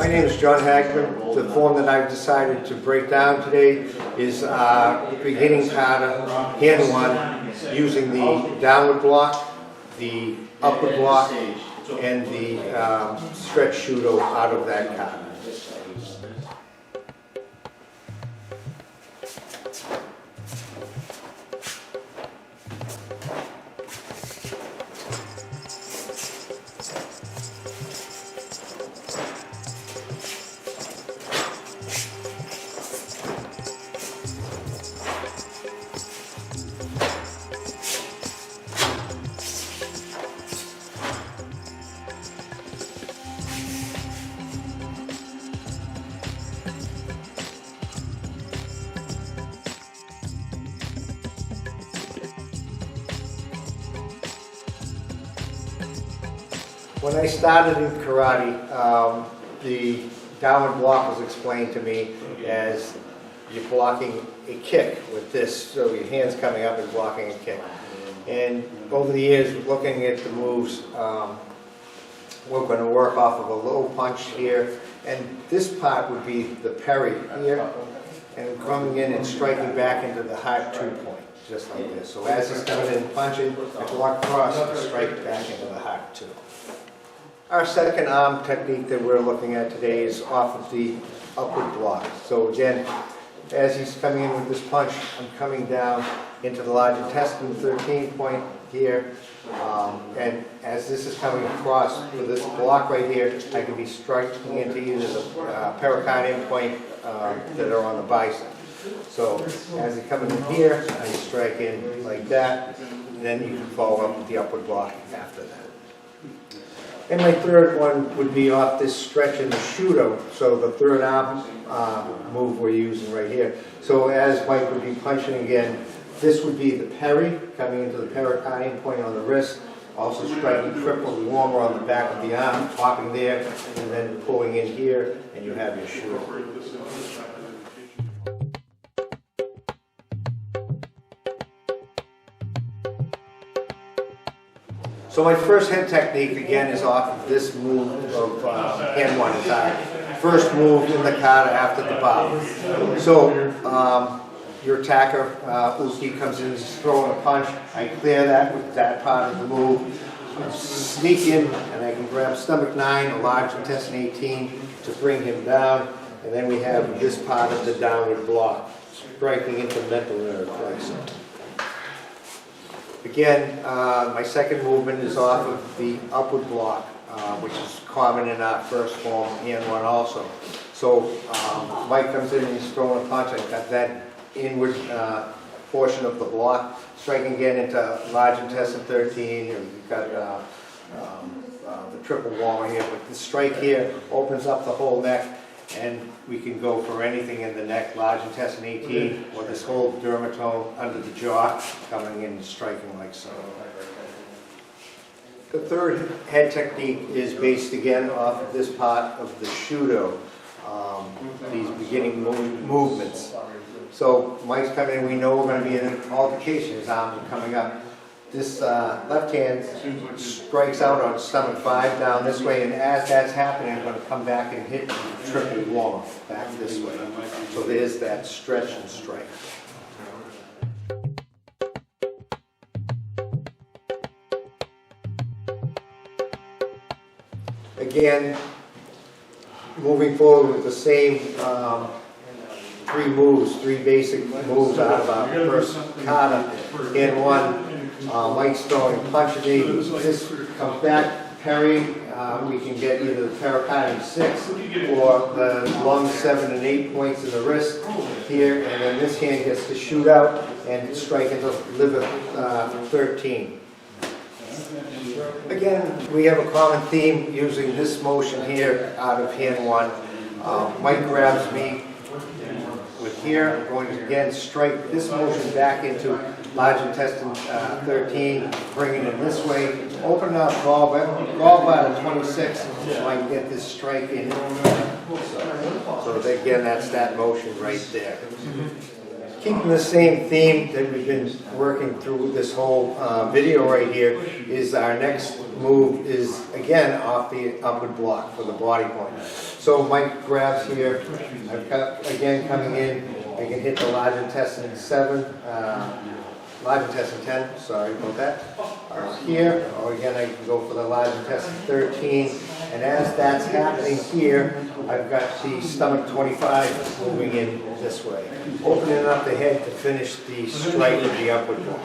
My name is John Hagman. The form that I've decided to break down today is beginning kata, hand one, using the downward block, the upward block, and the stretch shudo out of that kata. When I started in karate, the downward block was explained to me as you're blocking a kick with this, so your hand's coming up and blocking a kick. And over the years, looking at the moves, we're going to work off of a low punch here, and this part would be the parry here, and coming in and striking back into the heart 2 point, just like this. So as he's coming in and punching, I block across and strike back into the heart 2. Our second arm technique that we're looking at today is off of the upward block. So again, as he's coming in with this punch, I'm coming down into the large intestine 13 point here. And as this is coming across with this block right here, I can be striking into either the pericardium point that are on the bicep. So as he's coming in here, I strike in like that, and then you can follow up with the upward block after that. And my third one would be off this stretch in the shudo, so the third arm move we're using right here. So as Mike would be punching again, this would be the parry, coming into the pericardium point on the wrist, also striking triple warmer on the back of the arm, popping there, and then pulling in here, and you have your shudo. So my first head technique, again, is off of this move of hand one. It's our first move in the kata after the bow. So your attacker, Uki, comes in, he's throwing a punch. I clear that with that part of the move. I sneak in, and I can grab stomach 9 or large intestine 18 to bring him down. And then we have this part of the downward block, striking into mental nerve flexor. Again, my second movement is off of the upward block, which is common in our first form, hand one also. So Mike comes in and he's throwing a punch. I've got that inward portion of the block, striking again into large intestine 13, and we've got the triple warmer here. But the strike here opens up the whole neck, and we can go for anything in the neck, large intestine 18, or this whole dermatome under the jaw, coming in and striking like so. The third head technique is based again off of this part of the shudo, these beginning movements. So Mike's coming in, we know we're going to be in an altercation, his arms are coming up. This left hand strikes out on stomach 5 down this way, and as that's happening, I'm going to come back and hit the triple warm back this way. So there's that stretch and strike. Again, moving forward with the same three basic moves out of our first kata. In one, Mike's throwing a punch at me. This comes back, parry. We can get either the pericardium 6 or the lung 7 and 8 points in the wrist here, and then this hand gets to shoot out and strike into liver 13. Again, we have a common theme using this motion here out of hand one. Mike grabs me with here. I'm going to again strike this motion back into large intestine 13, bringing it this way, open up gallbladder 26, so I can get this strike in. So again, that's that motion right there. Keeping the same theme that we've been working through this whole video right here, is our next move is again off the upward block for the body point. So Mike grabs here, I've got again coming in, I can hit the large intestine 7, large intestine 10, sorry about that. Here, or again I can go for the large intestine 13, and as that's happening here, I've got the stomach 25 moving in this way, opening up the head to finish the strike of the upward block.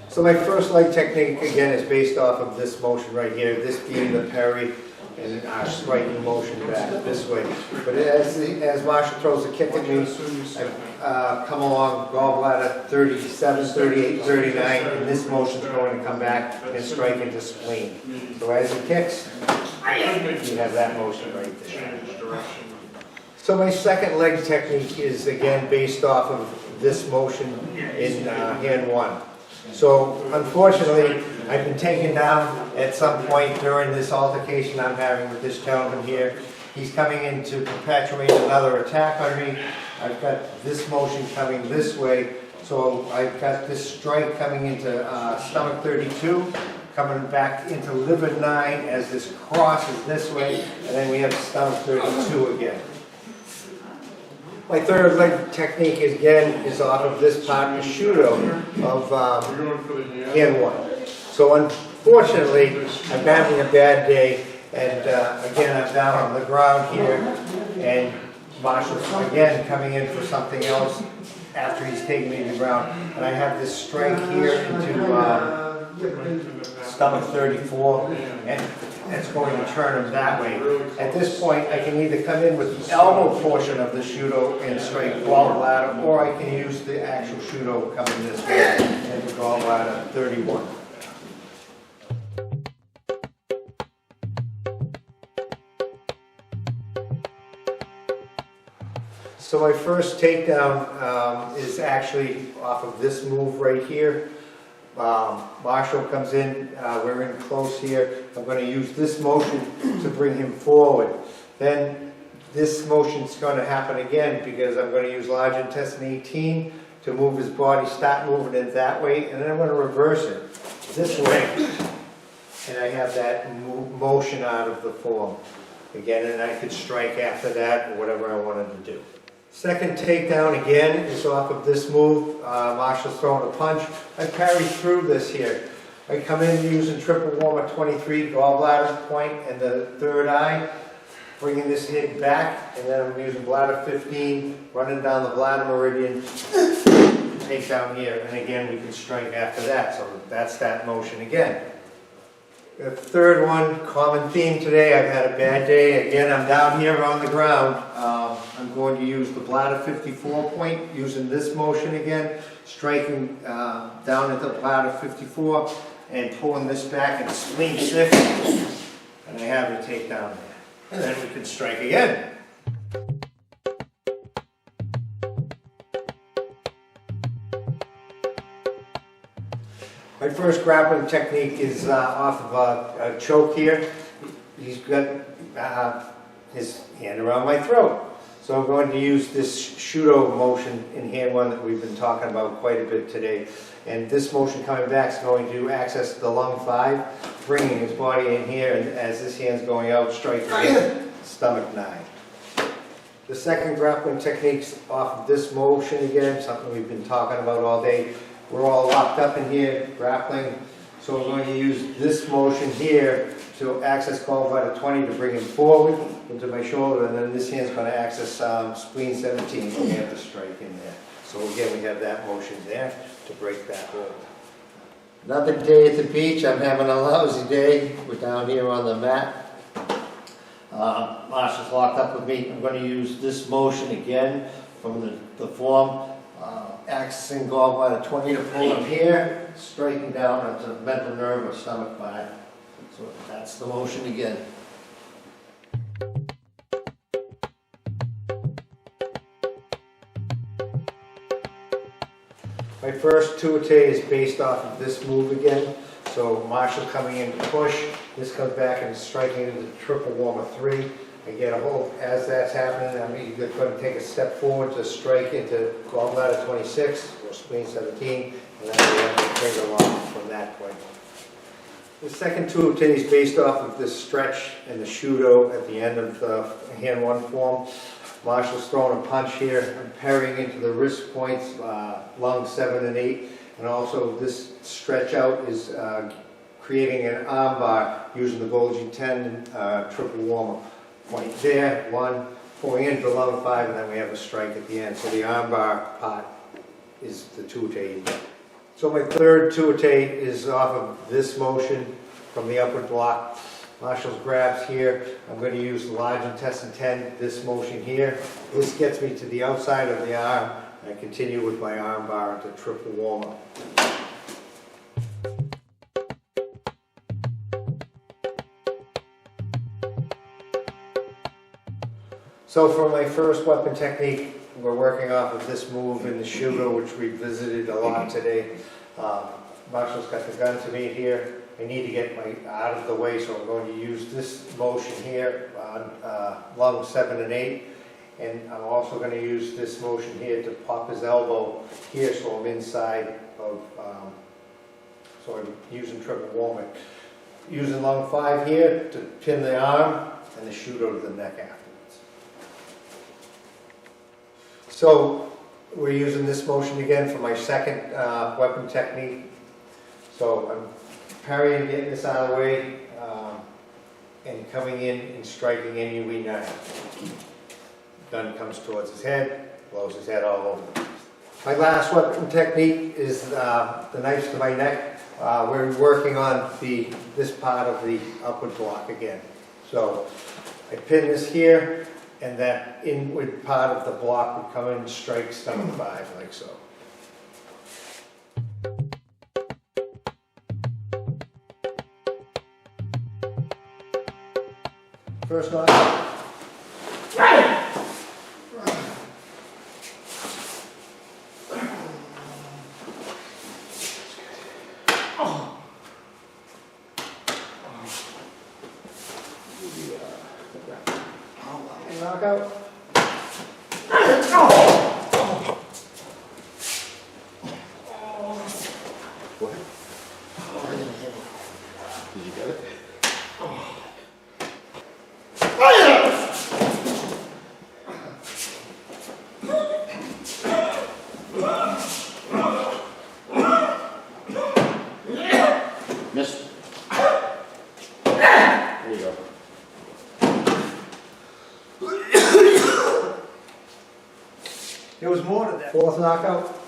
So my first leg technique again is based off of this motion right here, this being the parry and our striking motion back this way. But as Marshall throws a kick at me, I come along gallbladder 37, 38, 39, and this motion's going to come back and strike into spleen. So as he kicks, you have that motion right there. So my second leg technique is again based off of this motion in hand 1. So unfortunately, I've been taken down at some point during this altercation I'm having with this gentleman here. He's coming in to perpetuate another attack on me. I've got this motion coming this way. So I've got this strike coming into stomach 32, coming back into liver 9 as this crosses this way, and then we have stomach 32 again. My third leg technique again is off of this part of Shudo of hand 1. So unfortunately, I'm having a bad day, and again I'm down on the ground here, and Marshall's again coming in for something else after he's taken me to the ground, and I have this strike here into stomach 34, and it's going to turn him that way. At this point, I can either come in with the elbow portion of the Shudo and strike gallbladder, or I can use the actual Shudo coming this way into gallbladder 31. So my first takedown is actually off of this move right here. Marshall comes in, we're in close here. I'm going to use this motion to bring him forward. Then this motion's going to happen again because I'm going to use large intestine 18 to move his body, start moving it that way, and then I'm going to reverse it this way. And I have that motion out of the form again, and I could strike after that or whatever I wanted to do. Second takedown again is off of this move. Marshall's throwing a punch. I parry through this here. I come in using triple warm at 23, gallbladder point and the third eye, bringing this head back, and then I'm using bladder 15, running down the bladder meridian, takedown here, and again we can strike after that. So that's that motion again. The third one, common theme today, I've had a bad day. Again, I'm down here on the ground. I'm going to use the bladder 54 point, using this motion again, striking down at the bladder 54 and pulling this back and spleen 6, and I have the takedown there. And then we can strike again. My first grappling technique is off of a choke here. He's got his hand around my throat. So I'm going to use this Shudo motion in hand 1 that we've been talking about quite a bit today. And this motion coming back is going to access the lung 5, bringing his body in here, and as this hand's going out, striking stomach 9. The second grappling technique's off of this motion again, something we've been talking about all day. We're all locked up in here, grappling, so we're going to use this motion here to access gallbladder 20 to bring him forward into my shoulder, and then this hand's going to access spleen 17, so we have the strike in there. So again, we have that motion there to break that hold. Another day at the beach. I'm having a lousy day. We're down here on the mat. Marshall's locked up with me. I'm going to use this motion again from the form. Accessing gallbladder 20 to pull him here, striking down onto the mental nerve or stomach 5. So that's the motion again. My first Tuite is based off of this move again. So Marshall coming in to push, this comes back and striking into the triple warmer 3. I get a hold, as that's happening, I'm either going to take a step forward to strike into gallbladder 26 or spleen 17, and then we have to trigger along from that point. The second Tuite is based off of this stretch and the Shudo at the end of the hand 1 form. Marshall's throwing a punch here. I'm parrying into the wrist points, lung 7 and 8, and also this stretch out is creating an arm bar using the Golgi tendon triple warmer. Point there, 1, pulling into lung 5, and then we have a strike at the end. So the arm bar part is the Tuite. So my third Tuite is off of this motion from the upward block. Marshall's grabs here. I'm going to use the large intestine 10, this motion here. This gets me to the outside of the arm. I continue with my arm bar into triple warmer. So for my first weapon technique, we're working off of this move in the Shudo, which we visited a lot today. Marshall's got the gun to me here. I need to get my out of the way, so I'm going to use this motion here on lung 7 and 8. And I'm also going to use this motion here to pop his elbow here, so I'm inside of, so I'm using triple warmer. Using lung 5 here to pin the arm and the Shudo to the neck afterwards. So we're using this motion again for my second weapon technique. So I'm parrying, getting this out of the way, and coming in and striking in UE9. Gun comes towards his head, blows his head all over. My last weapon technique is the knife to my neck. We're working on this part of the upward block again. So I pin this here, and that inward part of the block would come in and strike stomach 5, like so. First knockout. Knockout. What? Did you get it? Missed. There you go. There was more to that. Fourth knockout.